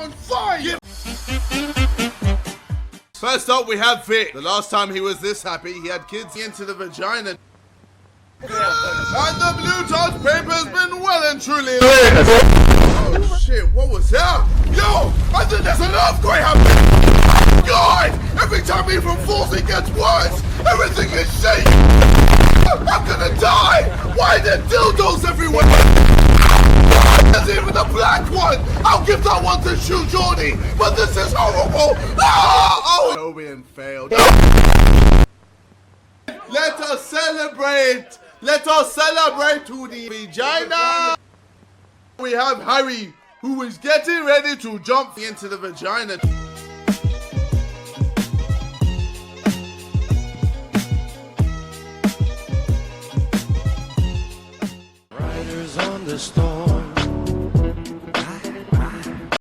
on fire! First up, we have Vic. The last time he was this happy, he had kids into the vagina. And the blue touch paper's been well and truly. Oh shit, what was that? Yo, I think there's an earthquake happening. God, every time he even falls, it gets worse. Everything is shaking. I'm gonna die. Why are there dildos everywhere? There's even a black one. I'll give that one to Shoe Jordy, but this is horrible. Oh, Obian failed. Let us celebrate. Let us celebrate to the vagina. We have Harry, who is getting ready to jump into the vagina. Riders on the storm.